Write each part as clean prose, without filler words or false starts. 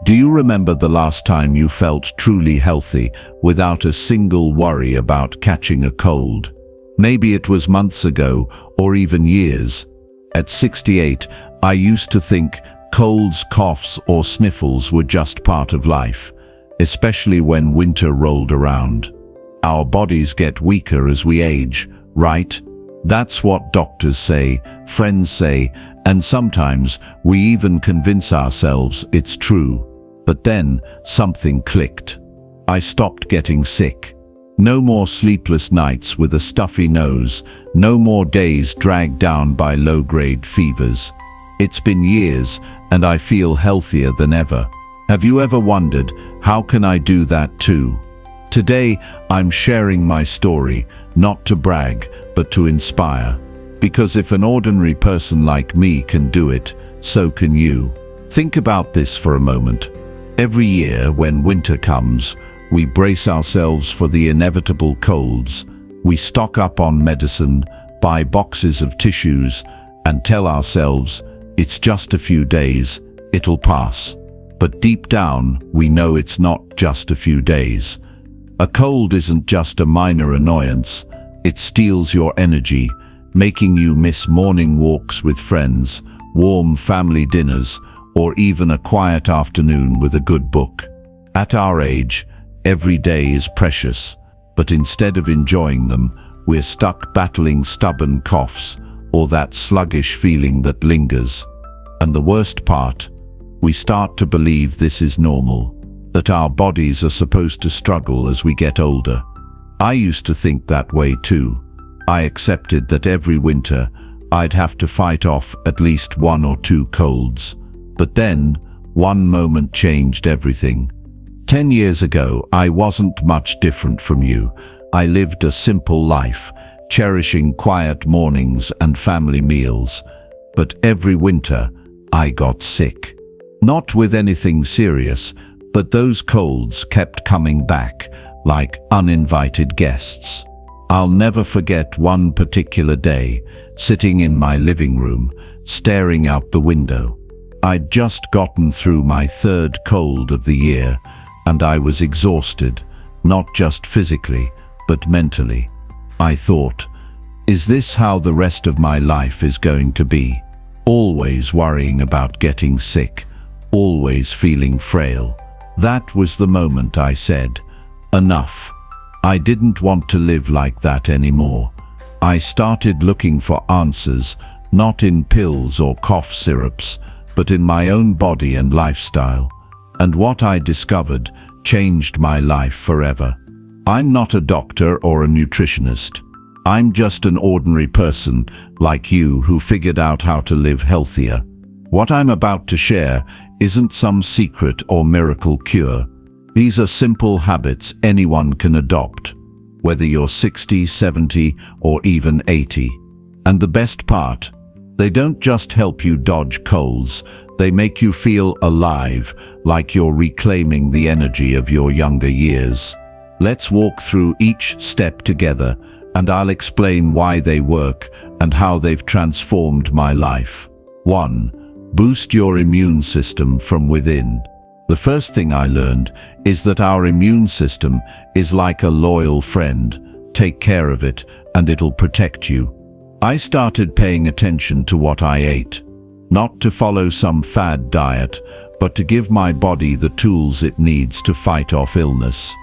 Do you remember the last time you felt truly healthy without a single worry about catching a cold? Maybe it was months ago or even years. At 68, I used to think colds, coughs, or sniffles were just part of life, especially when winter rolled around. Our bodies get weaker as we age, right? That's what doctors say, friends say, and sometimes we even convince ourselves it's true. But then something clicked. I stopped getting sick. No more sleepless nights with a stuffy nose, no more days dragged down by low-grade fevers. It's been years, and I feel healthier than ever. Have you ever wondered, how can I do that too? Today, I'm sharing my story, not to brag, but to inspire. Because if an ordinary person like me can do it, so can you. Think about this for a moment. Every year, when winter comes, we brace ourselves for the inevitable colds. We stock up on medicine, buy boxes of tissues, and tell ourselves, it's just a few days, it'll pass. But deep down, we know it's not just a few days. A cold isn't just a minor annoyance. It steals your energy, making you miss morning walks with friends, warm family dinners, or even a quiet afternoon with a good book. At our age, every day is precious, but instead of enjoying them, we're stuck battling stubborn coughs or that sluggish feeling that lingers. And the worst part, we start to believe this is normal, that our bodies are supposed to struggle as we get older. I used to think that way too. I accepted that every winter I'd have to fight off at least 1 or 2 colds. But then, one moment changed everything. 10 years ago, I wasn't much different from you. I lived a simple life, cherishing quiet mornings and family meals. But every winter, I got sick. Not with anything serious, but those colds kept coming back, like uninvited guests. I'll never forget one particular day, sitting in my living room, staring out the window. I'd just gotten through my 3rd cold of the year, and I was exhausted, not just physically, but mentally. I thought, is this how the rest of my life is going to be? Always worrying about getting sick, always feeling frail. That was the moment I said, enough. I didn't want to live like that anymore. I started looking for answers, not in pills or cough syrups, but in my own body and lifestyle. And what I discovered changed my life forever. I'm not a doctor or a nutritionist. I'm just an ordinary person like you who figured out how to live healthier. What I'm about to share isn't some secret or miracle cure. These are simple habits anyone can adopt, whether you're 60, 70, or even 80. And the best part, they don't just help you dodge colds, they make you feel alive, like you're reclaiming the energy of your younger years. Let's walk through each step together, and I'll explain why they work and how they've transformed my life. 1. Boost your immune system from within. The first thing I learned is that our immune system is like a loyal friend. Take care of it, and it'll protect you. I started paying attention to what I ate, not to follow some fad diet, but to give my body the tools it needs to fight off illness.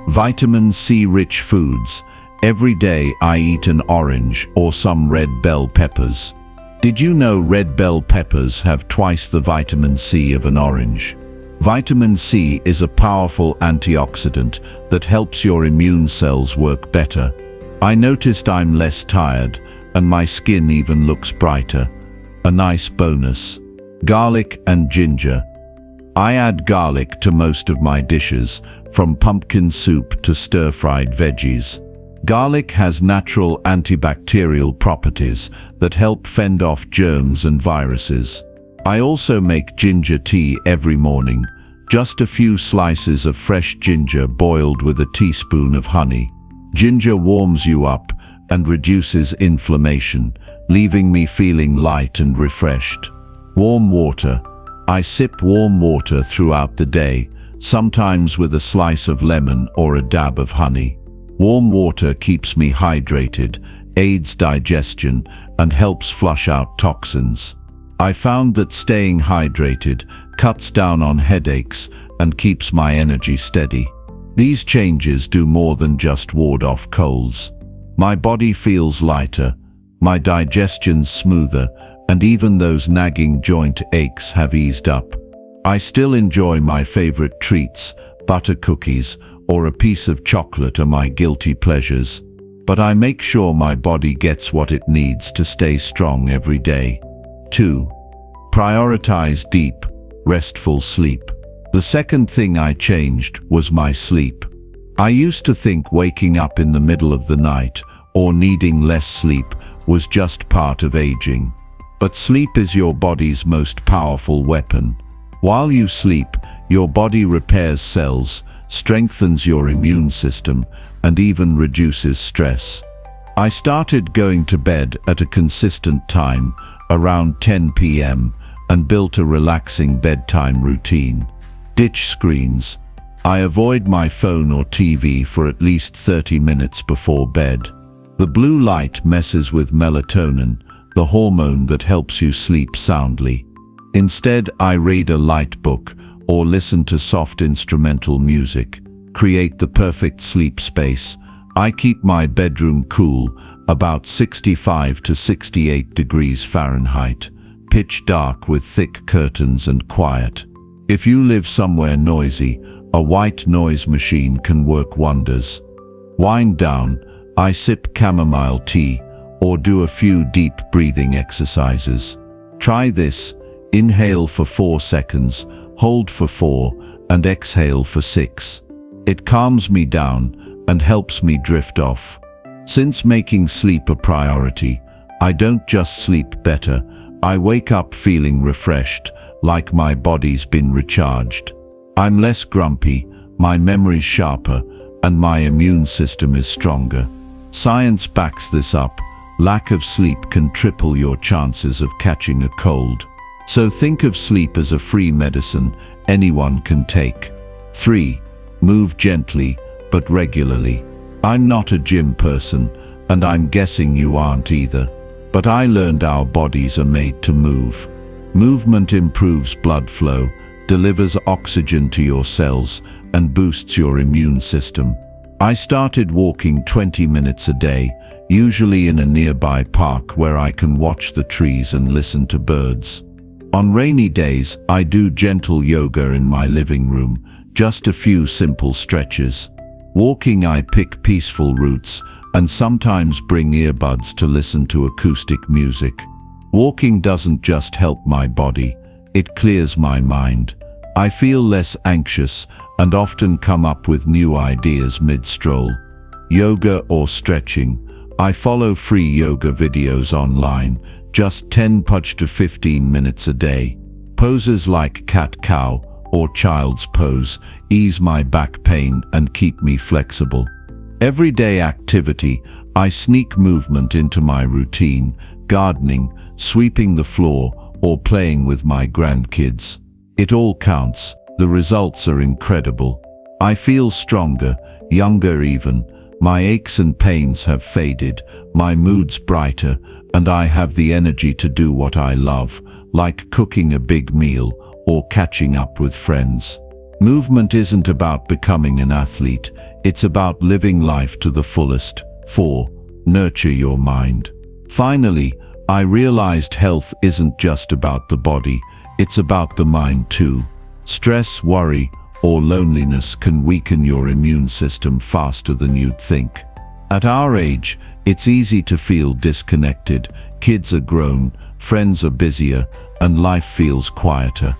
Vitamin C-rich foods. Every day I eat an orange or some red bell peppers. Did you know red bell peppers have twice the vitamin C of an orange? Vitamin C is a powerful antioxidant that helps your immune cells work better. I noticed I'm less tired, and my skin even looks brighter. A nice bonus. Garlic and ginger. I add garlic to most of my dishes, from pumpkin soup to stir-fried veggies. Garlic has natural antibacterial properties that help fend off germs and viruses. I also make ginger tea every morning, just a few slices of fresh ginger boiled with a teaspoon of honey. Ginger warms you up and reduces inflammation, leaving me feeling light and refreshed. Warm water. I sip warm water throughout the day, sometimes with a slice of lemon or a dab of honey. Warm water keeps me hydrated, aids digestion, and helps flush out toxins. I found that staying hydrated cuts down on headaches and keeps my energy steady. These changes do more than just ward off colds. My body feels lighter, my digestion's smoother, and even those nagging joint aches have eased up. I still enjoy my favorite treats, butter cookies, or a piece of chocolate are my guilty pleasures. But I make sure my body gets what it needs to stay strong every day. 2. Prioritize deep, restful sleep. The second thing I changed was my sleep. I used to think waking up in the middle of the night or needing less sleep was just part of aging. But sleep is your body's most powerful weapon. While you sleep, your body repairs cells, strengthens your immune system, and even reduces stress. I started going to bed at a consistent time, around 10 p.m., and built a relaxing bedtime routine. Ditch screens. I avoid my phone or TV for at least 30 minutes before bed. The blue light messes with melatonin, the hormone that helps you sleep soundly. Instead, I read a light book or listen to soft instrumental music. Create the perfect sleep space. I keep my bedroom cool, about 65 to 68 degrees Fahrenheit, pitch dark with thick curtains and quiet. If you live somewhere noisy, a white noise machine can work wonders. Wind down. I sip chamomile tea or do a few deep breathing exercises. Try this. Inhale for 4 seconds, hold for 4, and exhale for 6. It calms me down and helps me drift off. Since making sleep a priority, I don't just sleep better, I wake up feeling refreshed, like my body's been recharged. I'm less grumpy, my memory's sharper, and my immune system is stronger. Science backs this up. Lack of sleep can triple your chances of catching a cold. So think of sleep as a free medicine anyone can take. 3. Move gently, but regularly. I'm not a gym person, and I'm guessing you aren't either. But I learned our bodies are made to move. Movement improves blood flow, delivers oxygen to your cells, and boosts your immune system. I started walking 20 minutes a day, usually in a nearby park where I can watch the trees and listen to birds. On rainy days, I do gentle yoga in my living room, just a few simple stretches. Walking, I pick peaceful routes and sometimes bring earbuds to listen to acoustic music. Walking doesn't just help my body, it clears my mind. I feel less anxious and often come up with new ideas mid-stroll. Yoga or stretching. I follow free yoga videos online, just 10 to 15 minutes a day. Poses like cat-cow or child's pose ease my back pain and keep me flexible. Everyday activity, I sneak movement into my routine, gardening, sweeping the floor, or playing with my grandkids. It all counts. The results are incredible. I feel stronger, younger even. My aches and pains have faded, my mood's brighter, and I have the energy to do what I love, like cooking a big meal or catching up with friends. Movement isn't about becoming an athlete, it's about living life to the fullest. 4. Nurture your mind. Finally, I realized health isn't just about the body, it's about the mind too. Stress, worry, or loneliness can weaken your immune system faster than you'd think. At our age, it's easy to feel disconnected. Kids are grown, friends are busier, and life feels quieter.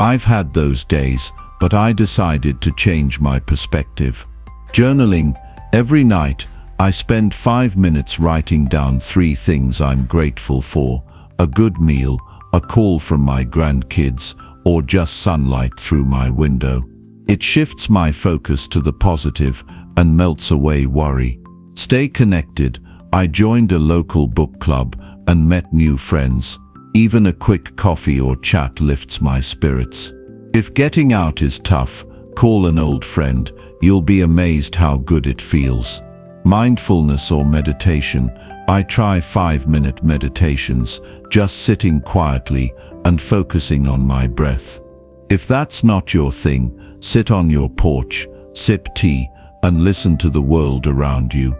I've had those days, but I decided to change my perspective. Journaling. Every night, I spend 5 minutes writing down 3 things I'm grateful for: a good meal, a call from my grandkids, or just sunlight through my window. It shifts my focus to the positive and melts away worry. Stay connected. I joined a local book club and met new friends. Even a quick coffee or chat lifts my spirits. If getting out is tough, call an old friend. You'll be amazed how good it feels. Mindfulness or meditation. I try 5-minute meditations, just sitting quietly and focusing on my breath. If that's not your thing, sit on your porch, sip tea, and listen to the world around you.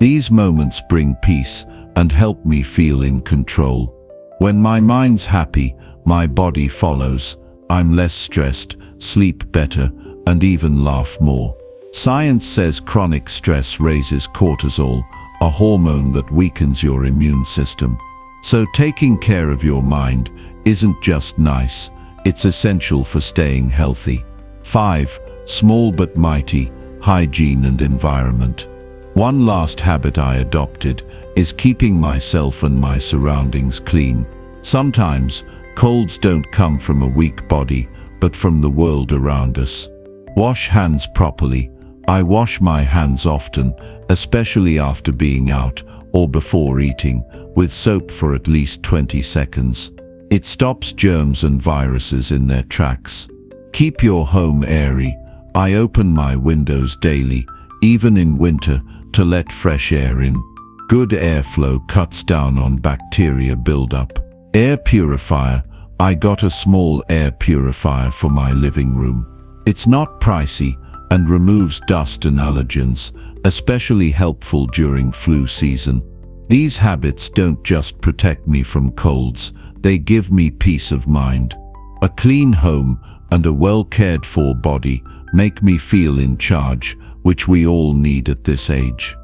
These moments bring peace and help me feel in control. When my mind's happy, my body follows. I'm less stressed, sleep better, and even laugh more. Science says chronic stress raises cortisol, a hormone that weakens your immune system. So taking care of your mind isn't just nice, it's essential for staying healthy. 5. Small but mighty, hygiene and environment. One last habit I adopted is keeping myself and my surroundings clean. Sometimes, colds don't come from a weak body, but from the world around us. Wash hands properly. I wash my hands often, especially after being out or before eating, with soap for at least 20 seconds. It stops germs and viruses in their tracks. Keep your home airy. I open my windows daily, even in winter, to let fresh air in. Good airflow cuts down on bacteria buildup. Air purifier. I got a small air purifier for my living room. It's not pricey and removes dust and allergens, especially helpful during flu season. These habits don't just protect me from colds, they give me peace of mind. A clean home and a well-cared-for body make me feel in charge, which we all need at this age.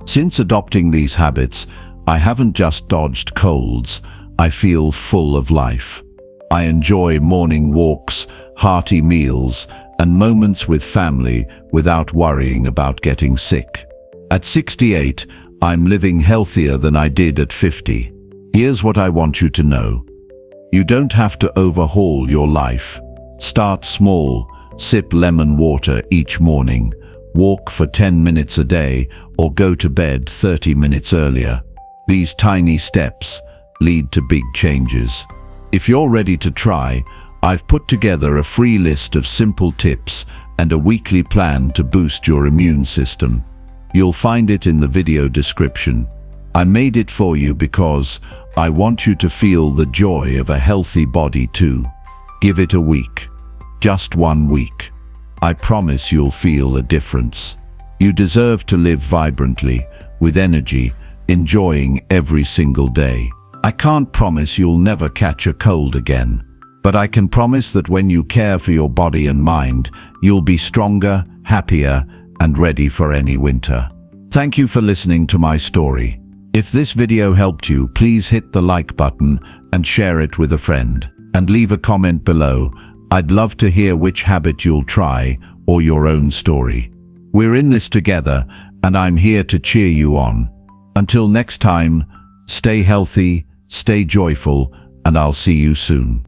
Since adopting these habits, I haven't just dodged colds, I feel full of life. I enjoy morning walks, hearty meals, and moments with family without worrying about getting sick. At 68, I'm living healthier than I did at 50. Here's what I want you to know. You don't have to overhaul your life. Start small, sip lemon water each morning, walk for 10 minutes a day, or go to bed 30 minutes earlier. These tiny steps lead to big changes. If you're ready to try, I've put together a free list of simple tips and a weekly plan to boost your immune system. You'll find it in the video description. I made it for you because I want you to feel the joy of a healthy body too. Give it a week. Just 1 week. I promise you'll feel a difference. You deserve to live vibrantly, with energy, enjoying every single day. I can't promise you'll never catch a cold again. But I can promise that when you care for your body and mind, you'll be stronger, happier, and ready for any winter. Thank you for listening to my story. If this video helped you, please hit the like button and share it with a friend. And leave a comment below. I'd love to hear which habit you'll try or your own story. We're in this together, and I'm here to cheer you on. Until next time, stay healthy, stay joyful, and I'll see you soon.